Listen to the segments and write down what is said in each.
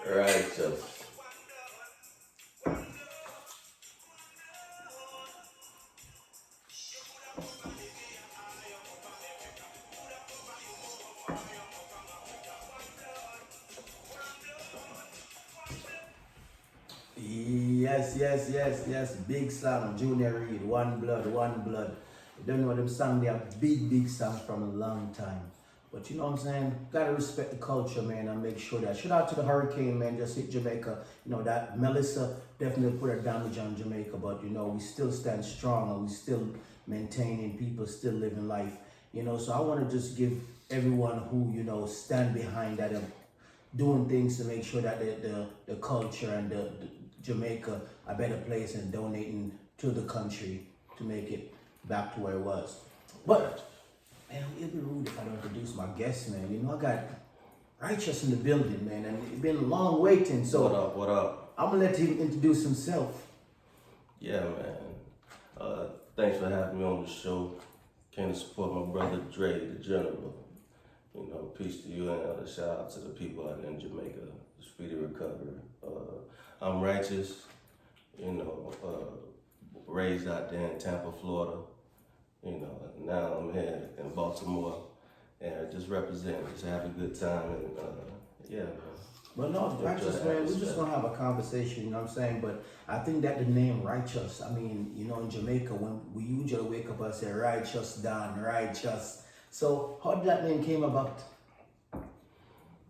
Righteous. Yes, yes, yes, yes. Big song, Junior Reed, One Blood, One Blood. You don't know them song, they are big, big songs from a long time. But you know what I'm saying? Gotta respect the culture, man, and make sure that. Shout out to the Hurricane, man, just hit Jamaica. You know, that Melissa definitely put her damage on Jamaica, but you know, we still stand strong and we still maintaining, people still living life. You know, so I want to just give everyone who, you know, stand behind that doing things to make sure that the culture and the Jamaica a better place and donating to the country to make it back to where it was. But man, it'd be rude if I don't introduce my guest, man. You know, I got Righteous in the building, man, and it's been a long waiting. So What up? What up? I'm gonna let him introduce himself. Yeah, man. Thanks for having me on the show. Came to support my brother Dre, the General. You know, peace to you and other shout out to the people out in Jamaica. Speedy recovery. I'm Righteous. You know, raised out there in Tampa, Florida. You know, now I'm here in Baltimore and just representing, just having a good time and yeah, man. But no, Righteous, man, we're just gonna have a conversation, you know what I'm saying? But I think that the name Righteous, I mean, you know, in Jamaica, when we usually wake up and say Righteous Don, Righteous. So how did that name came about?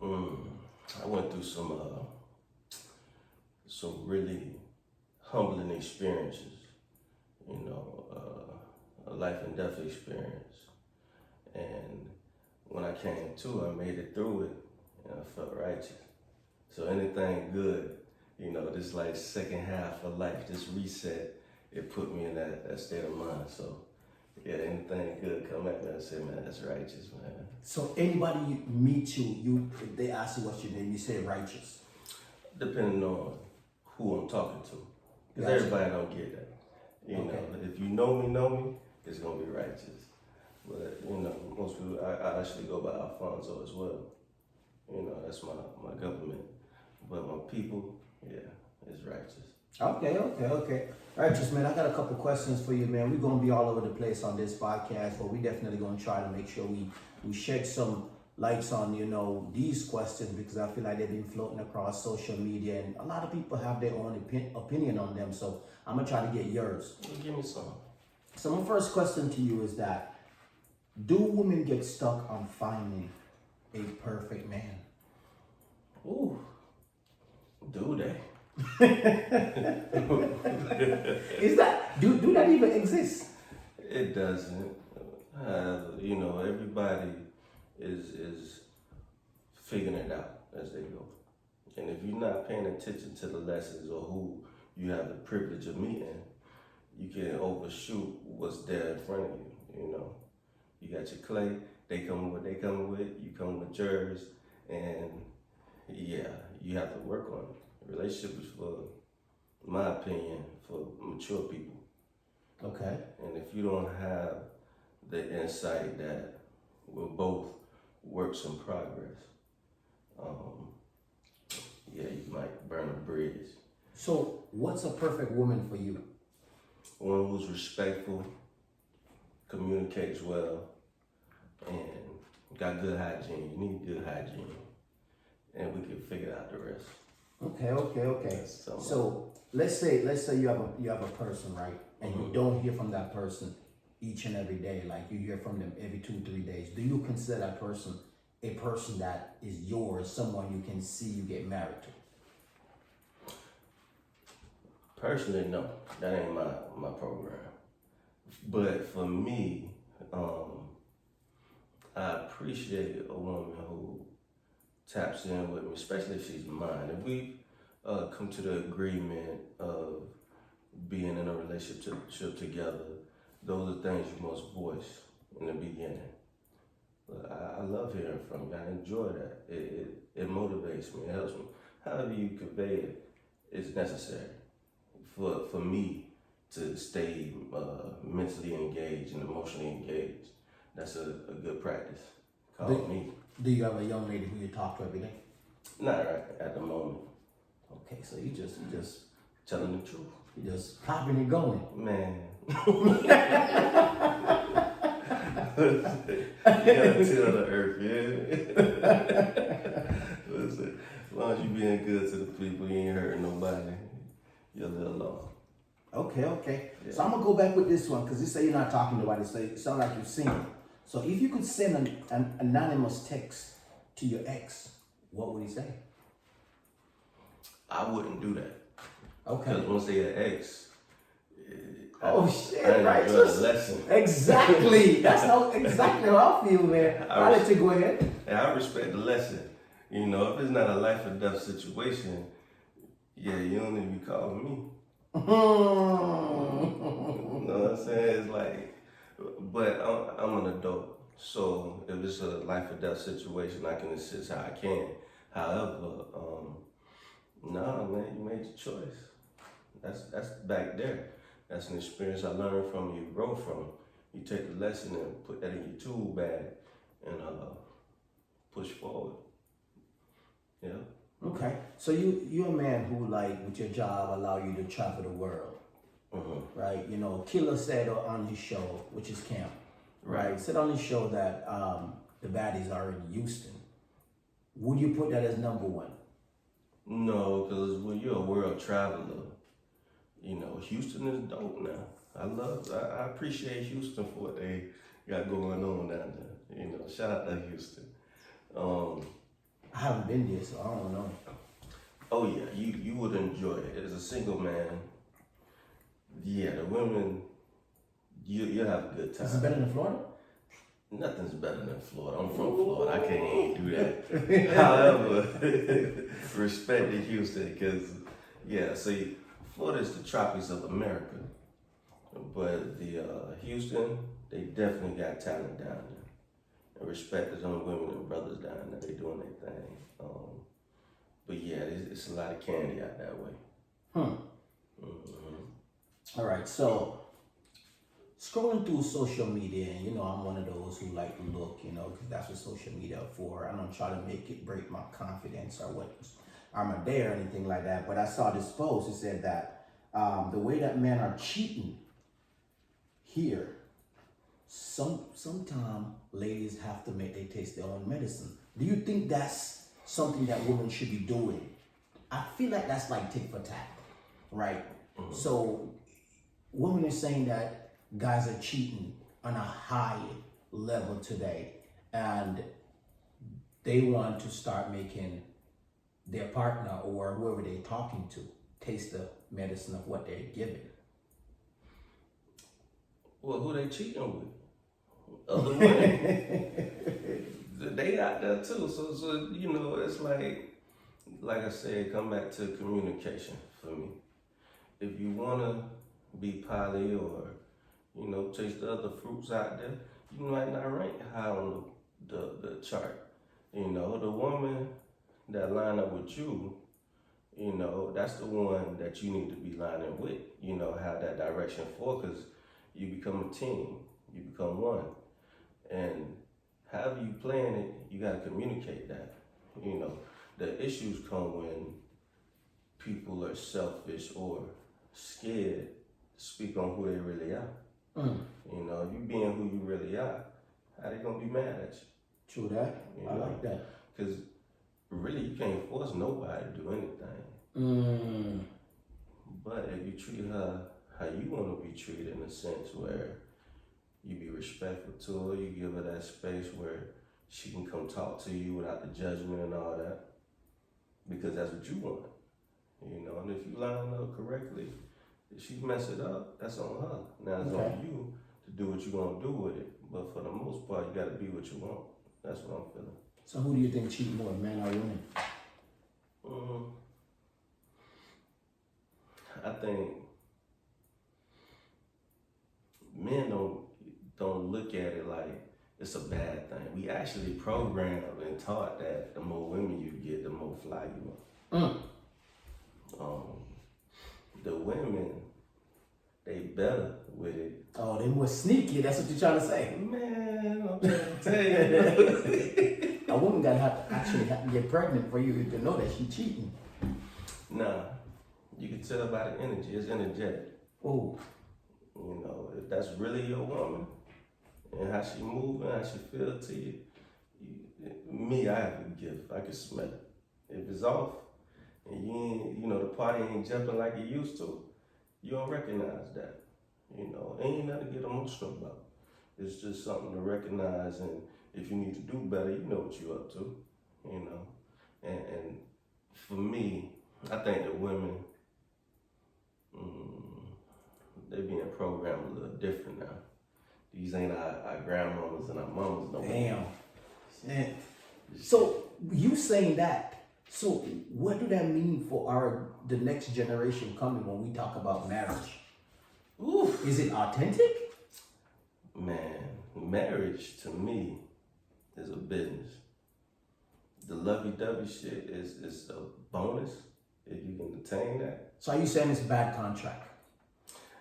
I went through some really humbling experiences, you know, a life and death experience. And when I came to, I made it through it and I felt righteous. So anything good, you know, this like second half of life, this reset, it put me in that state of mind. So yeah, anything good come at me, I say, man, that's righteous, man. So anybody you meet you, if they ask you what's your name, you say Righteous. Depending on who I'm talking to. Because Gotcha. everybody don't get that. You Okay. know, if you know me, it's gonna be righteous. But you know, most people I actually go by Alfonso as well. You know, that's my government. But my people, yeah, it's righteous. Okay. Righteous, man, I got a couple questions for you, man. We're gonna be all over the place on this podcast, but we definitely gonna try to make sure we shed some lights on, you know, these questions because I feel like they've been floating across social media and a lot of people have their own opinion on them. So I'm gonna try to get yours. Give me some. So my first question to you is that do women get stuck on finding a perfect man? Ooh, do they? Is that do that even exist? It doesn't. You know, everybody is figuring it out as they go. And if you're not paying attention to the lessons or who you have the privilege of meeting, you can overshoot what's there in front of you, you know. You got your clay, they come with what they come with, you come with yours, and yeah, you have to work on it. Relationship is for, in my opinion, for mature people. Okay. And if you don't have the insight that we're both works in progress, yeah, you might burn a bridge. So what's a perfect woman for you? One who's respectful, communicates well, and got good hygiene. You need good hygiene. And we can figure out the rest. Okay. So let's say you have a person, right? And you don't hear from that person each and every day, like you hear from them every 2-3 days. Do you consider that person a person that is yours, someone you can see you get married to? Personally, no, that ain't my program. But for me, I appreciate a woman who taps in with me, especially if she's mine. If we come to the agreement of being in a relationship together, those are things you must voice in the beginning. But I love hearing from you. I enjoy that. It motivates me. It helps me. However you convey it is necessary for me to stay mentally engaged and emotionally engaged. That's a good practice. Call me. Do you have a young lady who you talk to every day? Not right at the moment. Okay, so you just Telling the truth. you just popping and going. Man. You gotta tell the earth, yeah. Listen, as long as you being good to the people, you ain't hurting nobody, you'll live long. Okay. Yeah. So I'm gonna go back with this one because you say you're not talking to nobody, so it sounds like you're single. So if you could send an anonymous text to your ex, what would he say? I wouldn't do that. Okay. Because once they an ex, Oh shit! I didn't Right. enjoy the lesson. Exactly. That's exactly how I feel, man. I'll let you go ahead. And I respect the lesson. You know, if it's not a life or death situation, yeah, you don't need to be calling me. You know what I'm saying? It's like, but I'm an adult, so if it's a life or death situation, I can assist how I can. However, nah, man, you made your choice. That's back there. That's an experience I learned from. You grow from. You take the lesson and put that in your tool bag and push forward. Yeah. Okay. So you're a man who, like, with your job allow you to travel the world. Mm-hmm. Right? You know, Killer said on his show, which is Camp, right? Said on his show that the baddies are in Houston. Would you put that as number one? No, because when you're a world traveler, you know, Houston is dope now. I appreciate Houston for what they got going on down there. You know, shout out to Houston. I haven't been there, so I don't know. Oh yeah, you would enjoy it. As a single man, yeah, the women, you'll have a good time. Is it better than Florida? Nothing's better than Florida. I'm from Florida. I can't even do that. However, respect to Houston because, yeah, see, Florida is the tropics of America. But the Houston, they definitely got talent down there. And respect to some women and brothers down there. They doing their thing. But yeah, it's a lot of candy out that way. Mm-hmm. All right, so scrolling through social media, and you know, I'm one of those who like to look, you know, because that's what social media are for. I don't try to make it break my confidence or what I'm a day or anything like that. But I saw this post. It said that the way that men are cheating here, sometimes ladies have to make they taste their own medicine. Do you think that's something that women should be doing? I feel like that's like tit for tat, right? Mm-hmm. So women are saying that guys are cheating on a high level today, and they want to start making their partner or whoever they're talking to taste the medicine of what they're giving. Well, who they cheating with? Other women. They out there too. So you know, it's like I said, come back to communication for me. If you wanna be poly or, you know, taste the other fruits out there, you might not rank high on the chart. You know, the woman that line up with you, you know, that's the one that you need to be lining with. You know, have that direction for, because you become a team, you become one. And however you plan it, you gotta communicate that. You know, the issues come when people are selfish or scared to speak on who they really are. You know, you being who you really are, how they gonna be mad at you? True that. You I know? like that. Because really, you can't force nobody to do anything. But if you treat her how you want to be treated, in a sense where you be respectful to her, you give her that space where she can come talk to you without the judgment and all that, because that's what you want. You know, and if you line up correctly, if she mess it up, that's on her. Now it's on you to do what you gonna do with it. But for the most part, you gotta be what you want. That's what I'm feeling. So who do you think cheat more, men or women? I think men don't look at it like it's a bad thing. We actually programmed and taught that the more women you get, the more fly you are. The women, they better with it. Oh, they more sneaky. That's what you're trying to say. Man, I'm trying to tell you. A woman gotta have to actually have to get pregnant for you to know that she's cheating. Nah, you can tell by the energy. It's energetic. Oh, You know, if that's really your woman and how she moving, how she feel to you, me, I have a gift. I can smell it. If it's off and you ain't, you know, the party ain't jumping like it used to, you don't recognize that. You know, ain't nothing to get emotional about. It's just something to recognize, and if you need to do better, you know what you're up to. You know, and for me, I think that women, they being programmed a little different now. These ain't our grandmamas and our mamas no more. damn. Shit. So you saying that? So what do that mean for the next generation coming when we talk about marriage? Oof. Is it authentic? Man, marriage to me is a business. The lovey-dovey shit is a bonus if you can attain that. So are you saying it's a bad contract?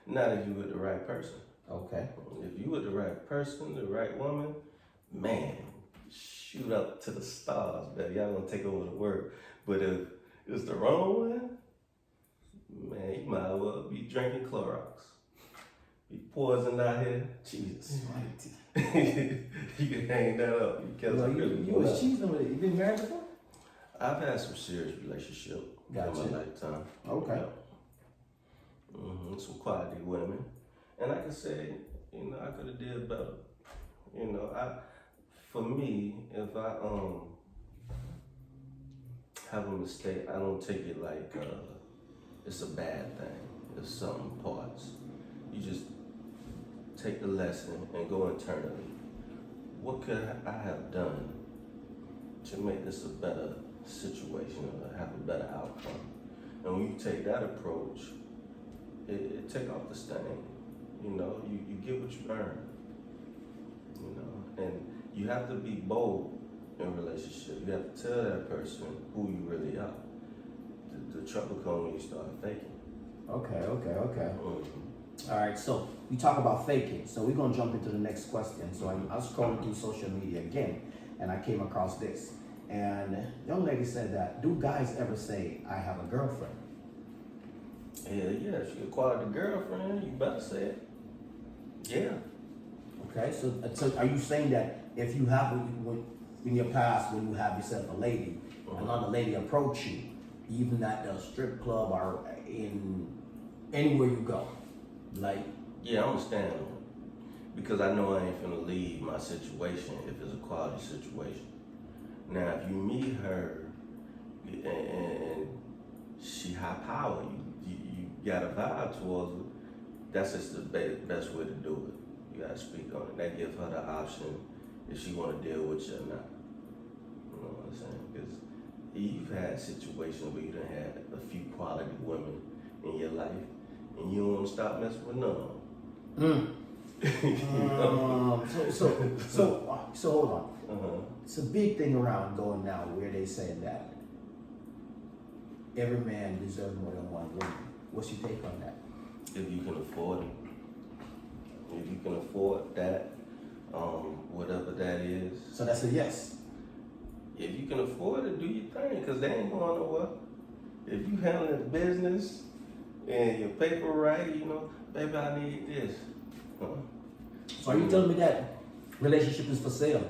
Not if you with the right person. Okay. If you with the right person, the right woman, man, shoot up to the stars, baby. Y'all gonna take over the world. But if it's the wrong one, man, you might as well be drinking Clorox. Be poisoned out here. Jesus. You can hang that up. You was cheating with it. You been married before? I've had some serious relationship Gotcha. in my lifetime. Okay. Some quality women. And like I said, you know, I could have did better. You know, for me, if I have a mistake, I don't take it like it's a bad thing. If something parts. You just take the lesson and go internally. What could I have done to make this a better situation or have a better outcome? And when you take that approach, it take off the stain. You know, you get what you earn. You know, and you have to be bold in a relationship. You have to tell that person who you really are. The trouble comes when you start faking. Okay. Mm-hmm. All right, so we talk about faking. So we're gonna jump into the next question. So I was scrolling through social media again, and I came across this. And the young lady said that, do guys ever say, I have a girlfriend? Yeah, if you acquired a girlfriend, you better say it. Yeah. Okay, so are you saying that if you have, in your past, when you have yourself a lady, another lady approach you, even at the strip club or in anywhere you go, like? Yeah, I'm stand on it. Because I know I ain't finna leave my situation if it's a quality situation. Now, if you meet her and she high power, you got a vibe towards her, that's just the best way to do it. You gotta speak on it. That gives her the option if she wanna deal with you or not. You know what I'm saying? Because you've had situations where you done had a few quality women in your life and you don't wanna stop messing with none of them. So hold on. Uh-huh. It's a big thing around going now where they say that every man deserves more than one woman. What's your take on that? If you can afford it. If you can afford that, whatever that is. So that's a yes. If you can afford it, do your thing, because they ain't going nowhere. If you handling business and your paper right, you know, baby, I need this. So are you telling me that relationship is for sale?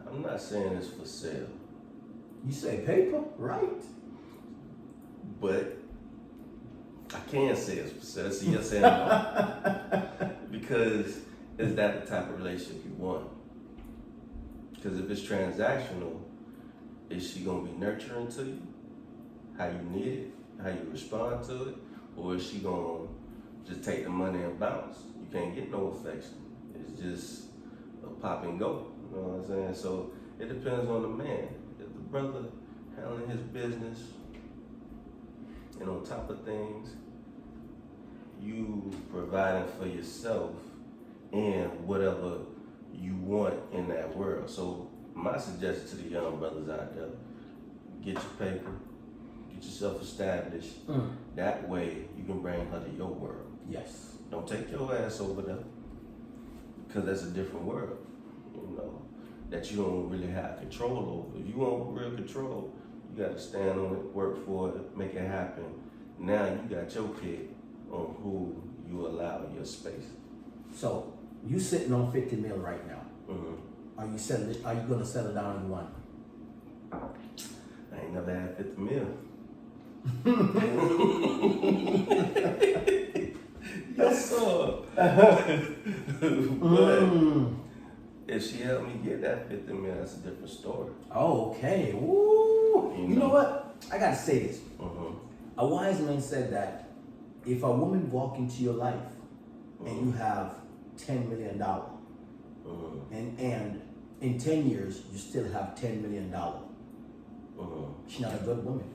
I'm not saying it's for sale, You say paper, right? but I can say it's for sale. See, you're saying no. Because is that the type of relationship you want? Because if it's transactional, is she gonna be nurturing to you? How you need it? How you respond to it? Or is she gonna just take the money and bounce? You can't get no affection. It's just a pop and go. You know what I'm saying? So it depends on the man. If the brother handling his business and on top of things, you providing for yourself and whatever you want in that world. So my suggestion to the young brothers out there, get your paper, get yourself established. That way you can bring her to your world. Yes. Don't take your ass over there. because that's a different world, that you don't really have control over. If you want real control, you got to stand on it, work for it, make it happen. Now you got your pick on who you allow in your space. So you sitting on 50 mil right now. Mm-hmm. Are you gonna settle down in one? I ain't never had 50 mil. Yes, sir. But if she helped me get that 50 mil, that's a different story. Oh, okay. Woo. You know what? I gotta say this. A wise man said that if a woman walk into your life and you have $10 million, and in 10 years you still have $10 million, she's not a good woman.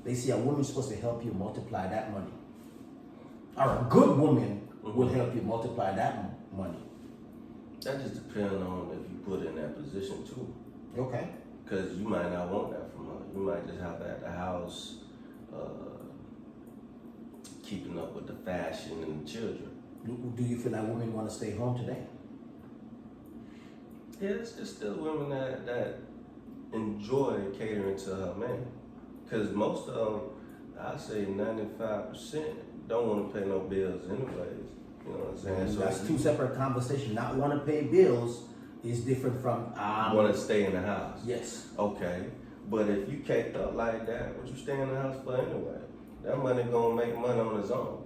They say a woman's supposed to help you multiply that money. Or a good woman will help you multiply that money. That just depends on if you put in that position too. Okay. Because you might not want that from her. You might just have that at the house, keeping up with the fashion and the children. Do you feel like women want to stay home today? Yeah, it's still women that enjoy catering to her man. Because most of them, I say 95%, don't want to pay no bills anyways. You know what I'm saying? So that's two separate conversations. Not want to pay bills is different from want to stay in the house. Yes. Okay, but if you caked up like that, what you stay in the house for anyway? That money gonna make money on its own.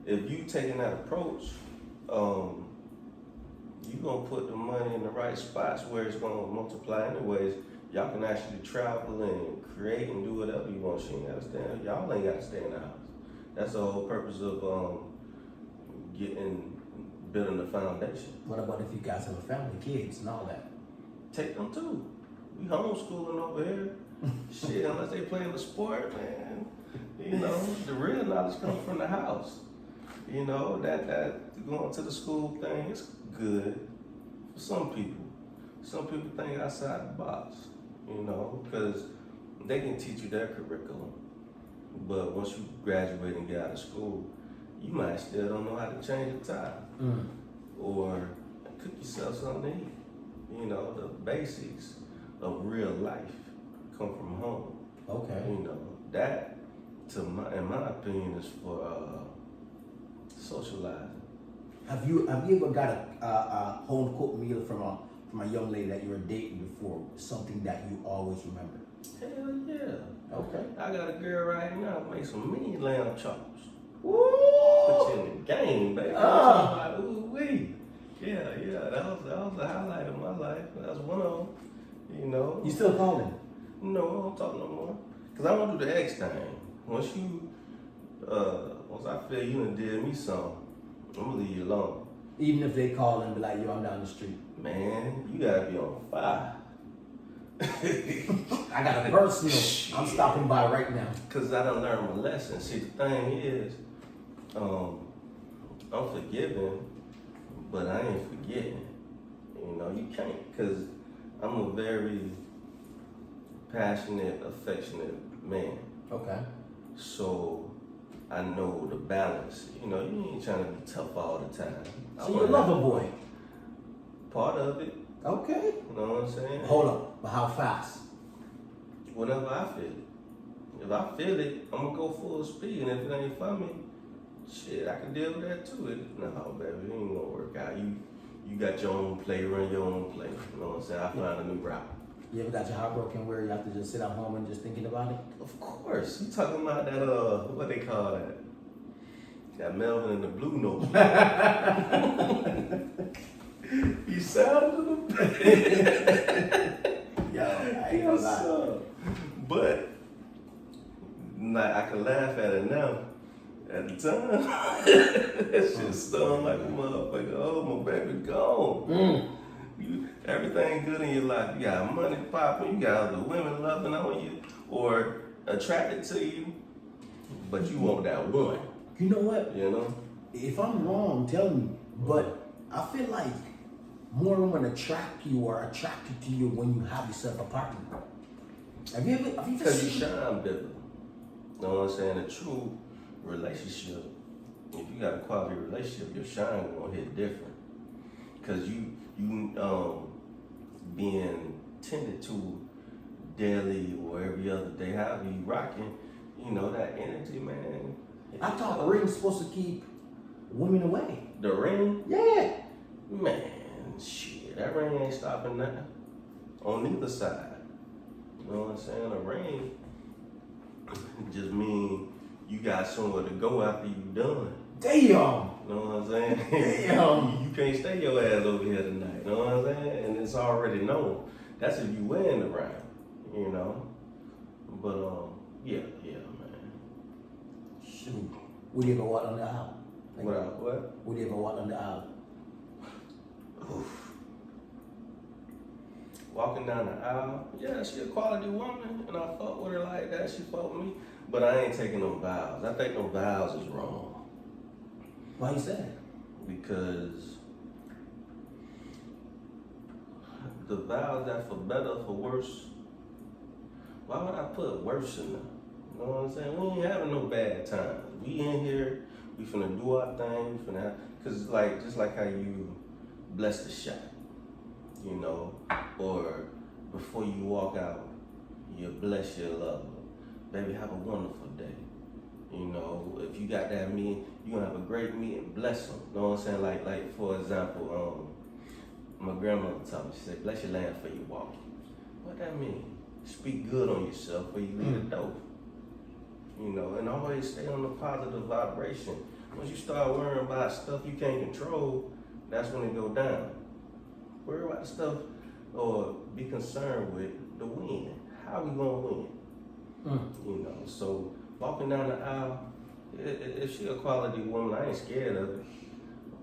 If you taking that approach, you gonna put the money in the right spots where it's gonna multiply anyways. Y'all can actually travel and create and do whatever you want. She ain't gotta stay. Y'all ain't gotta stay in the house. That's the whole purpose of building the foundation. What about if you guys have a family, kids, and all that? Take them too. We homeschooling over here. Shit, unless they playing the sport, man. The real knowledge comes from the house. That going to the school thing is good for some people. Some people think outside the box, because they can teach you their curriculum. But once you graduate and get out of school, you might still don't know how to change a tire or cook yourself something to eat. The basics of real life come from home. Okay. That, in my opinion, is for socializing. Have you ever got a home cooked meal from a young lady that you were dating before? Something that you always remember? Hell yeah. Okay. I got a girl right now make some mean lamb chops. Woo! Put you in the game, baby. Ooh wee. Yeah. That was the highlight of my life. That was one of them. You still calling? No, I don't talk no more. Cause I want to do the X thing. Once I feel you done did me something, I'm gonna leave you alone. Even if they call and be like, yo, I'm down the street. Man, you gotta be on fire. I got a personal. I'm stopping by right now. Cause I done learned my lesson. See, the thing is, I'm forgiving, but I ain't forgetting. You can't, cause I'm a very passionate, affectionate man. Okay. So I know the balance. You ain't trying to be tough all the time. So you're a lover boy. Part of it. Okay. You know what I'm saying? Hold up, but how fast? Whenever I feel it. If I feel it, I'm gonna go full speed. And if it ain't for me, shit, I can deal with that too. No, baby, it ain't gonna work out. You got your own play, run your own play. You know what I'm saying? I find a new route. You ever got your heart broken where you have to just sit at home and just thinking about it? Of course. You talking about that, what they call that? That Melvin and the Blue Note. You sounded a little bit. Yo, I ain't gonna lie. But I can laugh at it now. At the time, that shit stung like a motherfucker. Oh, my baby gone. Everything good in your life. You got money popping, you got other women loving on you or attracted to you, but you want that one. You know what? If I'm wrong, tell me. But I feel like more women attract you or attracted to you when you have yourself a partner. Have you ever Because you shine better. You know what I'm saying? A true relationship, if you got a quality relationship, your shine gonna hit different. because you being tended to daily or every other day, however you rocking, you know, that energy, man. I thought the ring's supposed to keep women away. The ring? Yeah. Man, shit, that ring ain't stopping nothing on neither side. You know what I'm saying? A ring just mean you got somewhere to go after you done. Damn. You know what I'm saying? Damn. You can't stay your ass over here tonight. You know what I'm saying? And it's already known. That's if you wearing the ring, you know? But, yeah, man. Shoot. Would you ever walk on the aisle? What? Would you ever walk on the aisle? Oof. Walking down the aisle, yeah, she a quality woman, and I fuck with her like that. She fuck with me, but I ain't taking no vows. I think no vows is wrong. Why you say that? Because the vows that for better or for worse, why would I put worse in them? You know what I'm saying? We ain't having no bad times. We in here, we finna do our thing, we finna have, cause like, just like how you bless the shot, you know, or before you walk out, you bless your lover. Baby, have a wonderful day. You know, if you got that meeting, you gonna have a great meeting, bless them. You know what I'm saying? Like for example, my grandmother taught me, she said, bless your land for you walking. What that mean? Speak good on yourself or you leave the door. You know, and always stay on the positive vibration. Once you start worrying about stuff you can't control, that's when it go down. Worry about the stuff or be concerned with the win. How we gonna win? You know, so walking down the aisle, if she a quality woman, I ain't scared of it.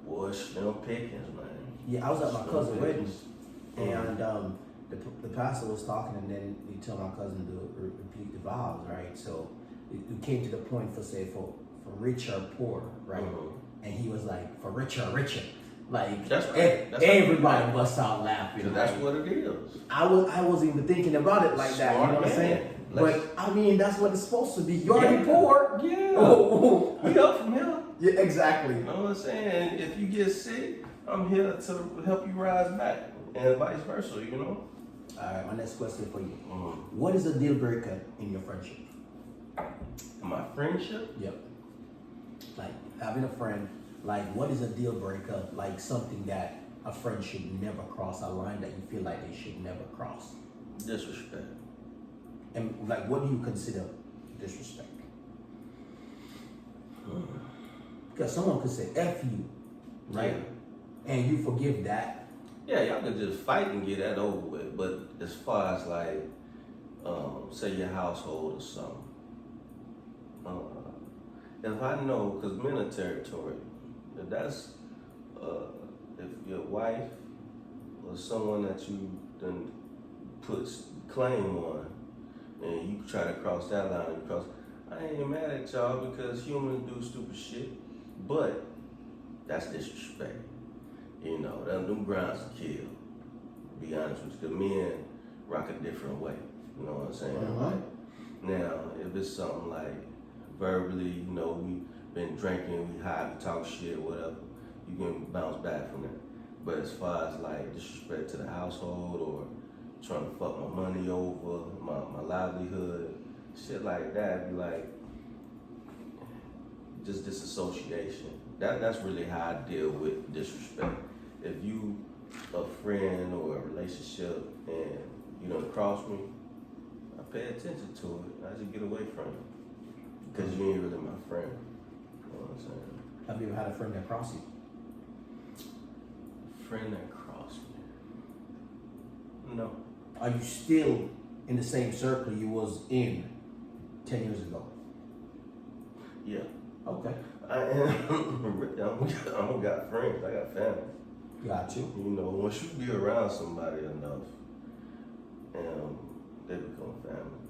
Boy, Slim Pickens, man. Yeah, I was at my cousin's wedding, Mhm. and the pastor was talking, and then he told my cousin to repeat the vows, right? So it came to the point for rich or poor, right? Mhm. And he was like, for richer or richer. Like That's right. That's everybody busts out laughing. Cause that's what it is. I wasn't even thinking about it like that. You know what I'm saying? But I mean, that's what it's supposed to be. You're already poor. Yeah. Oh. We up from here. Yeah, exactly. You know what I'm saying? If you get sick, I'm here to help you rise back, and vice versa. You know. All right. My next question for you: Mm-hmm. What is a deal breaker in your friendship? My friendship. Yep. Like having a friend. Like, what is a deal breaker? Like something that a friend should never cross, a line that you feel like they should never cross. Disrespect. And like, what do you consider disrespect? Because someone could say "f you," right? Yeah. And you forgive that. Yeah, y'all could just fight and get that over with. But as far as like, say your household or something, if I know, because men are territorial, if that's, if your wife or someone that you done puts claim on, and you try to cross that line and cross, I ain't mad at y'all because humans do stupid shit, but that's disrespect. You know, them grounds to kill, to be honest with you, because men rock a different way, you know what I'm saying? Mhm. Like, now, if it's something like verbally, you know, we been drinking, we high, we talk shit, whatever, you can bounce back from that. But as far as like disrespect to the household or trying to fuck my money over, my livelihood, shit like that, be like, just disassociation. That's really how I deal with disrespect. If you a friend or a relationship and you don't cross me, I pay attention to it. I just get away from it. Because you ain't really my friend. You know what I'm saying? Have you ever had a friend that crossed you? Friend that crossed me. No. Are you still in the same circle you was in 10 years ago? Yeah. Okay. I don't got friends. I got family. Got you. You know, once you be around somebody enough, they become family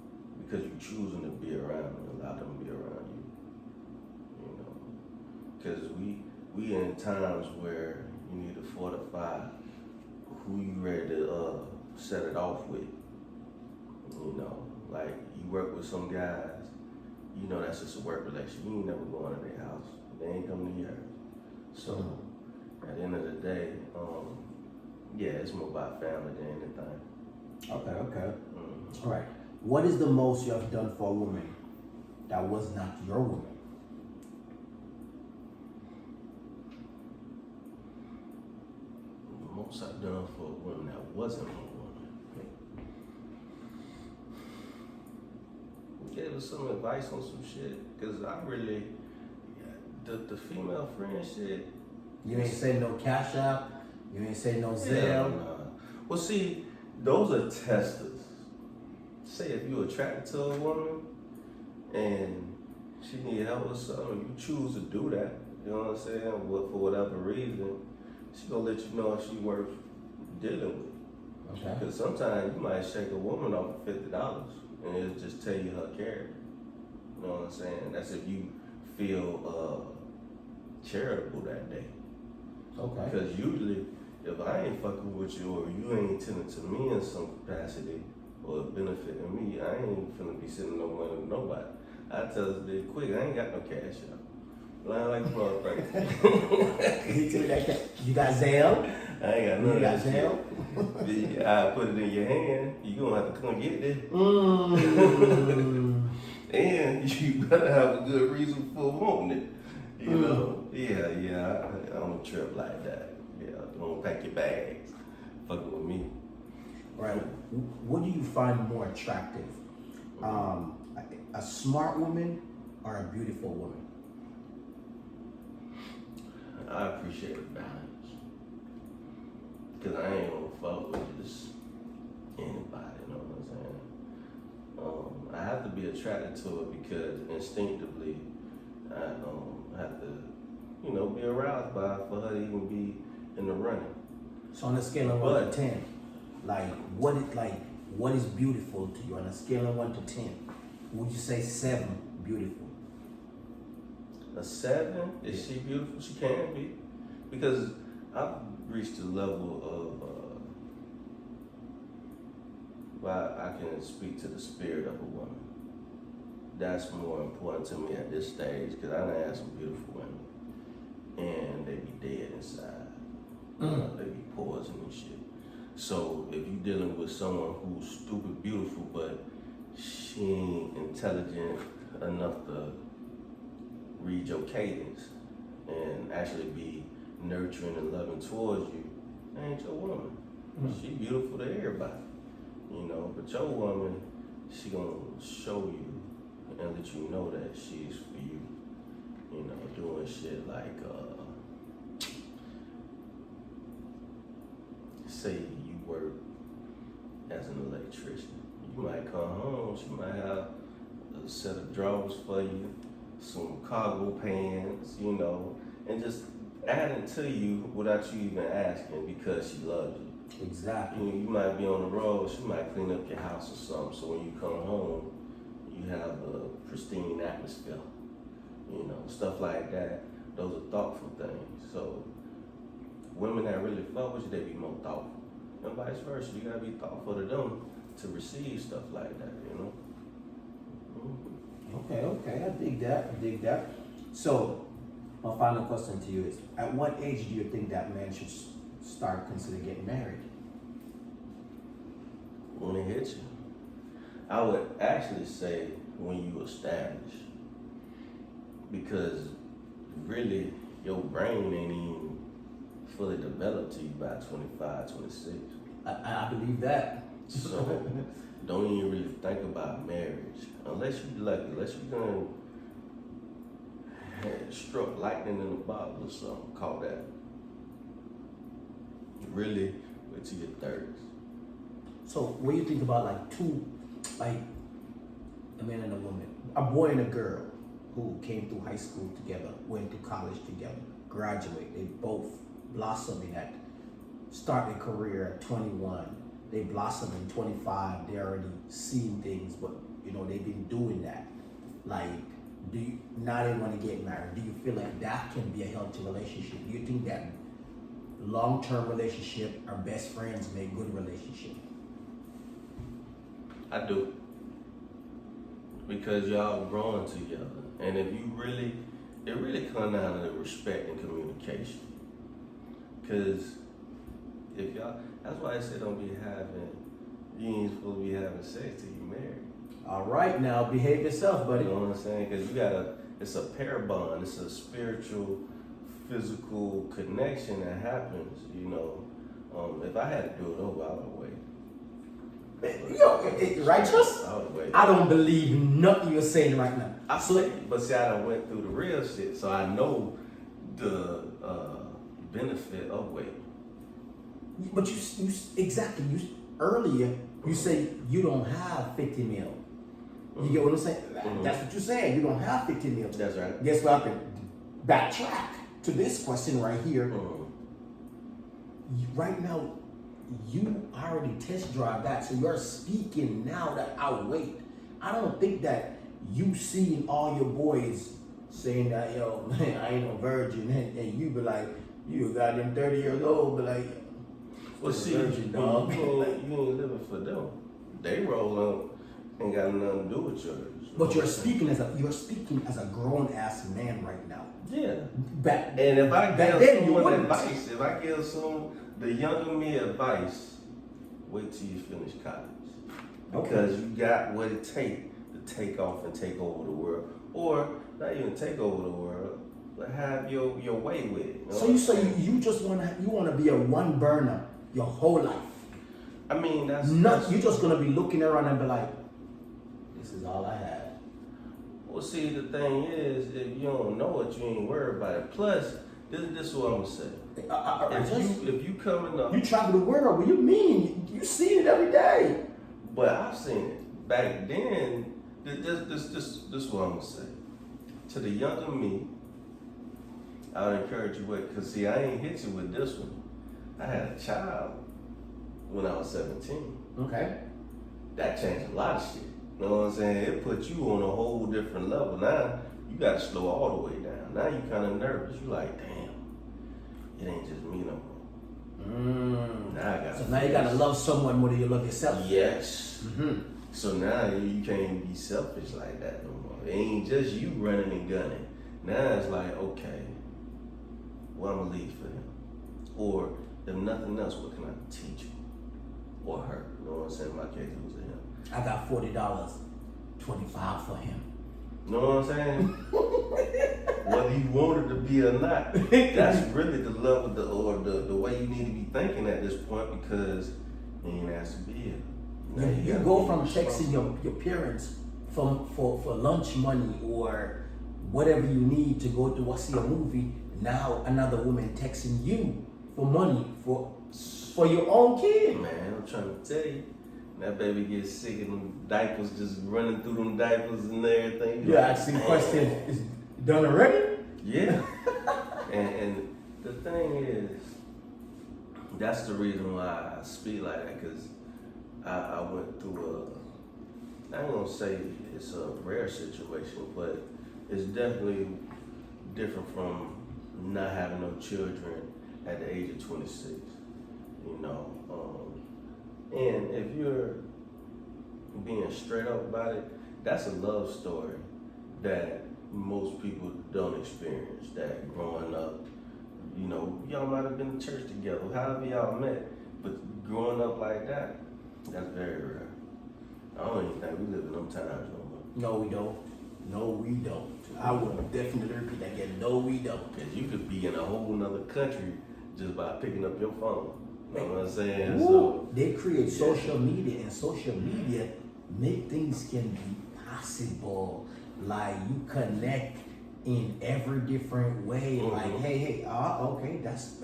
because you choosing to be around them, allow them to be around you. You know, because we in times where you need to fortify who you ready to set it off with. You know, like you work with some guys, you know that's just a work relationship. You ain't never going to their house. They ain't coming to yours. So at the end of the day, Yeah, it's more about family than anything. Okay. All right. What is the most you have done for a woman that was not your woman? The most I've done for a woman that wasn't my woman. Gave her some advice on some shit, cause I really, the female friend shit. You ain't say no cash app. You ain't say no Hell Zelle. nah. Well, see, those are testers. Say if you're attracted to a woman and she need help with something, you choose to do that. You know what I'm saying? For whatever reason, she gonna let you know if she worth dealing with. Okay. Because sometimes you might shake a woman off for $50 and it'll just tell you her character. You know what I'm saying? That's if you feel charitable that day. Okay. Because usually, if I ain't fucking with you or you ain't tending to me in some capacity or benefiting me, I ain't finna be sending no money to nobody. I tell us this quick, I ain't got no cash out. Lying like a motherfucker. You got Zelle? I ain't got none You of got that Zelle? shit. I put it in your hand, you gonna have to come get it. And you better have a good reason for wanting it. You know? Yeah, I don't trip like that. Yeah, don't pack your bags. Fucking with me. Right. What do you find more attractive? A smart woman or a beautiful woman? I appreciate the balance. Cause I ain't gonna fuck with just anybody, you know what I'm saying? I have to be attracted to it because instinctively I have to, be aroused by it for her to even be in the running. So on a scale of 1 to 10, what is beautiful to you? On a scale of 1 to 10, would you say 7 beautiful? A 7? Is she beautiful? She can be. Because I've reached a level of where I can speak to the spirit of a woman. That's more important to me at this stage because I done had some beautiful women and they be dead inside. They be poison and shit. So if you dealing with someone who's stupid beautiful but she ain't intelligent enough to read your cadence and actually be nurturing and loving towards you, that ain't your woman. She beautiful to everybody, but your woman, she gonna show you and let you know that she's for you, doing shit like, say you work as an electrician. You might come home, she might have a set of drawers for you, some cargo pants, and just adding to you without you even asking because she loves you. Exactly. You might be on the road, she might clean up your house or something, so when you come home, you have a pristine atmosphere, stuff like that. Those are thoughtful things. So women that really fuck with you, they be more thoughtful. And vice versa, you gotta be thoughtful to them to receive stuff like that, Okay, I dig that. So, my final question to you is, at what age do you think that man should start consider getting married? When it hits you. I would actually say when you establish. Because really, your brain ain't even fully developed to you by 25, 26. I believe that. So don't even really think about marriage unless you lucky, unless you done struck lightning in a bottle or something. Call that. Really, wait till your 30s. So when you think about a man and a woman, a boy and a girl who came through high school together, went to college together, graduate, they both blossom in that, start their career at 21, they blossom in 25, they're already seeing things, but they've been doing that. Now they want to get married. Do you feel like that can be a healthy relationship? Do you think that long-term relationship or best friends make good relationship? I do. Because y'all growing together. And if you it really comes down to respect and communication. Because if y'all, that's why I said don't be having, you ain't supposed to be having sex till you married. All right, now behave yourself, buddy. You know what I'm saying? Because it's a pair bond. It's a spiritual, physical connection that happens. You know, if I had to do it over, I would wait. Righteous? I would wait. I don't believe nothing you're saying right now. But see, I done went through the real shit, so I know the benefit of waiting. But you earlier you say you don't have 50 mil. You get what I'm saying? That's what you're saying. You don't have 50 mil. That's right. Guess what? I can backtrack to this question right here. Right now, you already test drive that, so you're speaking now that I'll wait. I don't think that you seeing all your boys saying that, yo, man, I ain't no virgin, and you be like, you got them 30 years old, but like, well, see, virgin, dog. You ain't living for them. They roll up, ain't got nothing to do with yours. But you're speaking as a grown ass man right now. Yeah. And if I back give then you someone wouldn't. advice, if I give the younger me advice, wait till you finish college. Because you got what it takes to take off and take over the world. Or not even take over the world, but have your way with it. You know so you say you just wanna be a one burner your whole life. I mean that's you're just gonna be looking around and be like, this is all I have. Well, see, the thing is, if you don't know it, you ain't worried about it. Plus, this is what I'm gonna say. If you coming up, you travel the world. What do you mean? You see it every day. But I've seen it back then. This is what I'm gonna say. To the younger me, I would encourage you with, cause see, I ain't hit you with this one. I had a child when I was 17. Okay. That changed a lot of shit. You know what I'm saying? It put you on a whole different level. Now you gotta slow all the way down. Now you kind of nervous. You like, damn, it ain't just me no more. Now you gotta love someone more than you love yourself. Yes. So now you can't be selfish like that no more. It ain't just you running and gunning. Now it's like, okay, what I'm gonna leave for him? Or if nothing else, what can I teach him? Or her? You know what I'm saying? In my case, it was him. I got $40, $25 for him. You know what I'm saying? Whether you wanted to be or not, that's really the level the way you need to be thinking at this point, because you ain't asked to be here. You go from texting your parents for lunch money or whatever you need to go to see a movie. Now another woman texting you for money for your own kid. Man, I'm trying to tell you. That baby gets sick and them diapers just running through them diapers and everything. Yeah, I see the question is done already? Yeah. and the thing is, that's the reason why I speak like that, because I went through I ain't gonna say it's a rare situation, but it's definitely different from not having no children at the age of 26, you know. And if you're being straight up about it, that's a love story that most people don't experience. That growing up, you know, y'all might have been to church together, however y'all met, but growing up like that, that's very rare. I don't even think we live in them times no more. No, we don't. No, we don't. I would definitely repeat that again. No, we don't. Because you could be in a whole nother country just by picking up your phone. You know what I'm saying? Ooh, so they create social media, and social media make things can be possible. Like you connect in every different way. Like, hey, okay, that's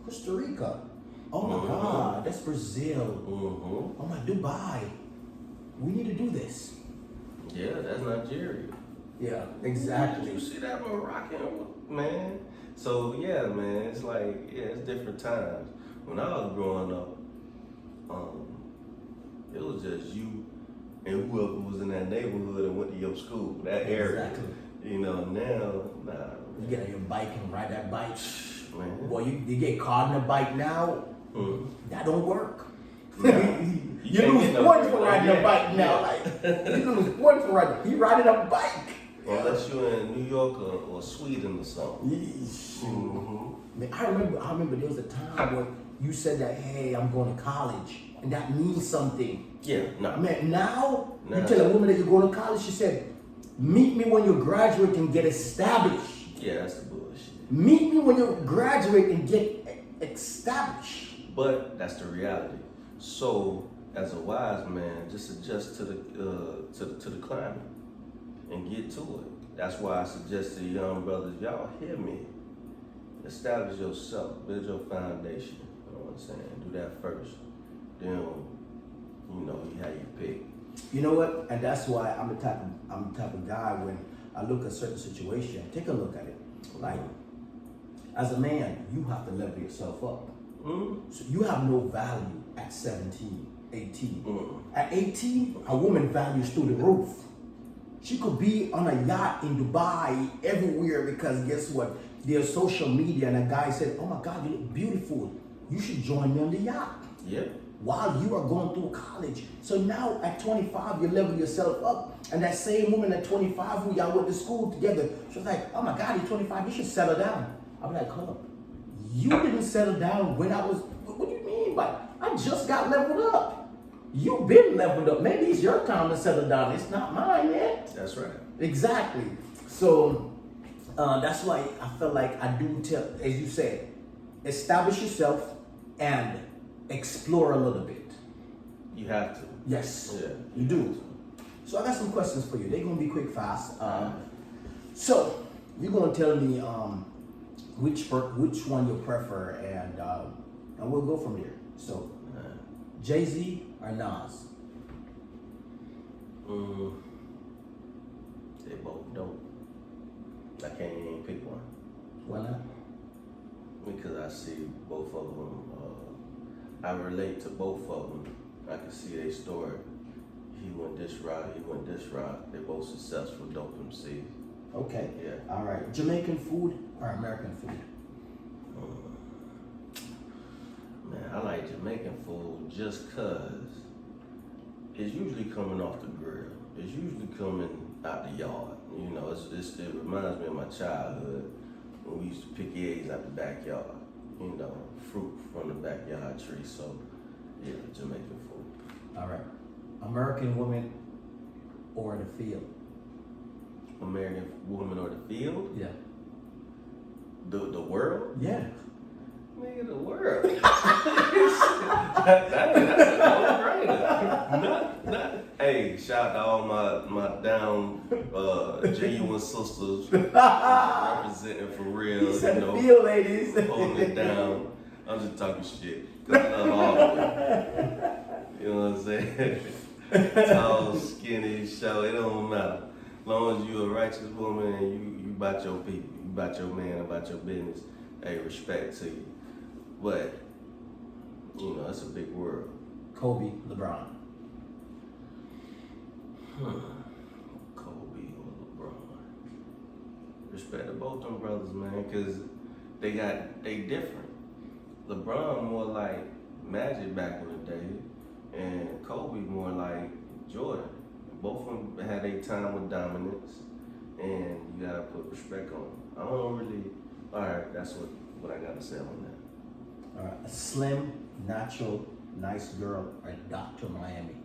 Costa Rica. Oh my God, that's Brazil. Oh my, Dubai. We need to do this. Yeah, that's Nigeria. Yeah, exactly. Did you see that Moroccan, man? So yeah, man, it's like, yeah, it's different times. When I was growing up, it was just you and whoever was in that neighborhood and went to your school, that area. Exactly. You know, now, nah. You get on your bike and ride that bike. Man. Boy, you get caught on the bike now, that don't work. Nah. You lose points for riding a bike now. Like, you lose points for riding. He riding a bike. Unless you're in New York or Sweden or something. Man, I remember there was a time where you said that, hey, I'm going to college, and that means something. Yeah, no. Man, now Nah. you tell a woman that you're going to college, she said, meet me when you graduate and get established. Yeah, that's the bullshit. Meet me when you graduate and get established. But that's the reality. So, as a wise man, just adjust to the climate and get to it. That's why I suggest to young brothers, y'all hear me. Establish yourself, build your foundation. You know what I'm saying? Do that first. Then, you know, how you pick. You know what? And that's why I'm the type of guy, when I look at certain situation, take a look at it. Like, as a man, you have to level yourself up. Mm-hmm. So you have no value at 17, 18. Mm-hmm. At 18, a woman values through the roof. She could be on a yacht in Dubai, everywhere, because guess what? There's social media, and a guy said, oh my God, you look beautiful. You should join me on the yacht. Yeah. While you are going through college. So now at 25, you level yourself up. And that same woman at 25 who y'all went to school together, she was like, oh my God, you're 25, you should settle down. I'm like, hold up. You didn't settle down when I was, what do you mean? But I just got leveled up. You've been leveled up. Maybe it's your time to settle down. It's not mine yet. That's right. Exactly. So that's why I feel like I do tell, as you said, establish yourself and explore a little bit. You have to. Yes, Yeah. you do. So I got some questions for you. They're gonna be quick, fast. So you're gonna tell me which one you prefer, and we'll go from there. So Jay-Z or Nas? They both dope. I can't even pick one. Why not? Because I see both of them. I relate to both of them. I can see their story. He went this route, he went this route. They're both successful, dope MCs. Okay. Yeah. All right. Jamaican food or American food? Man, I like Jamaican food just cause it's usually coming off the grill. It's usually coming out the yard. You know, it reminds me of my childhood when we used to pick eggs out the backyard. You know, fruit from the backyard tree. So, yeah, Jamaican food. All right. American woman or the field? American woman or the field? Yeah. The world? Yeah. Nigga, the world. That's a no-brainer. Hey, shout out to all my down genuine sisters representing for real. He said you know, field ladies. holding it down. I'm just talking shit. 'Cause I love all of them. You know what I'm saying? Tall, skinny, short, it don't matter. As long as you a righteous woman and you about your people, you about your man, about your business, hey, respect to you. But, you know, it's a big world. Kobe, LeBron. Kobe or LeBron. Respect to both them brothers, man, because they different. LeBron more like Magic back in the day, and Kobe more like Jordan. Both of them had their time with dominance, and you gotta put respect on them. I don't really, alright, that's what I gotta say on that. All right. A slim, natural, nice girl or Dr. Miami?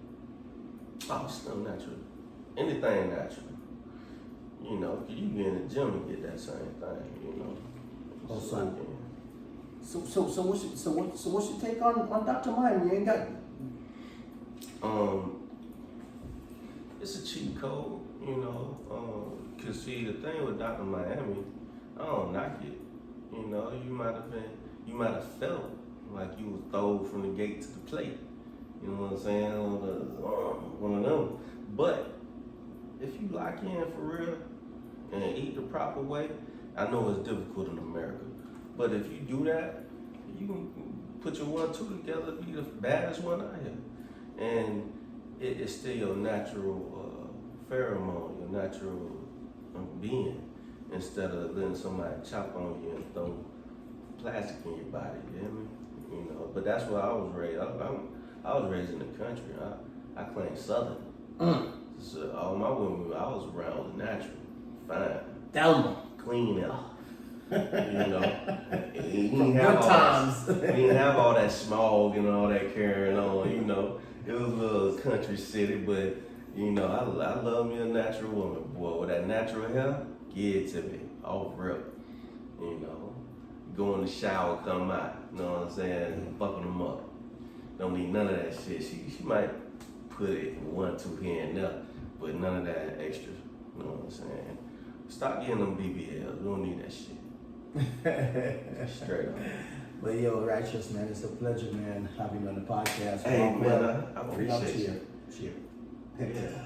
Oh, still natural. Anything natural. You know, you be in the gym and get that same thing, you know. Oh, Just so- like, So what's your take on Dr. Miami? You ain't got. it's a cheat code, you know. Cause see, the thing with Dr. Miami, I don't knock it. You know, you might have felt like you was thrown from the gate to the plate. You know what I'm saying? One of them. But if you lock in for real and eat the proper way, I know it's difficult in America. But if you do that, you can put your 1-2 together, be the baddest one out here. And it's still your natural pheromone, your natural being, instead of letting somebody chop on you and throw plastic in your body, you hear me? You know, but that's where I was raised. I was raised in the country. I claim Southern. So all my women I was around was natural, fine, Thelma. clean, and You know, he From didn't have good all times. that. He didn't have all that smog and all that carrying on. You know, it was a little country city, but you know, I love me a natural woman, boy. With that natural hair, give it to me, off rip. You know, go in the shower, come out. You know what I'm saying? Buckle them up. Don't need none of that shit. She might put it 1, 2 here and there, but none of that extra. You know what I'm saying? Stop getting them BBLs. We don't need that shit. Straight up. But yo, Righteous, man, it's a pleasure, man, having you on the podcast. Hey, Walk man, well. I appreciate you. Cheers. Yeah.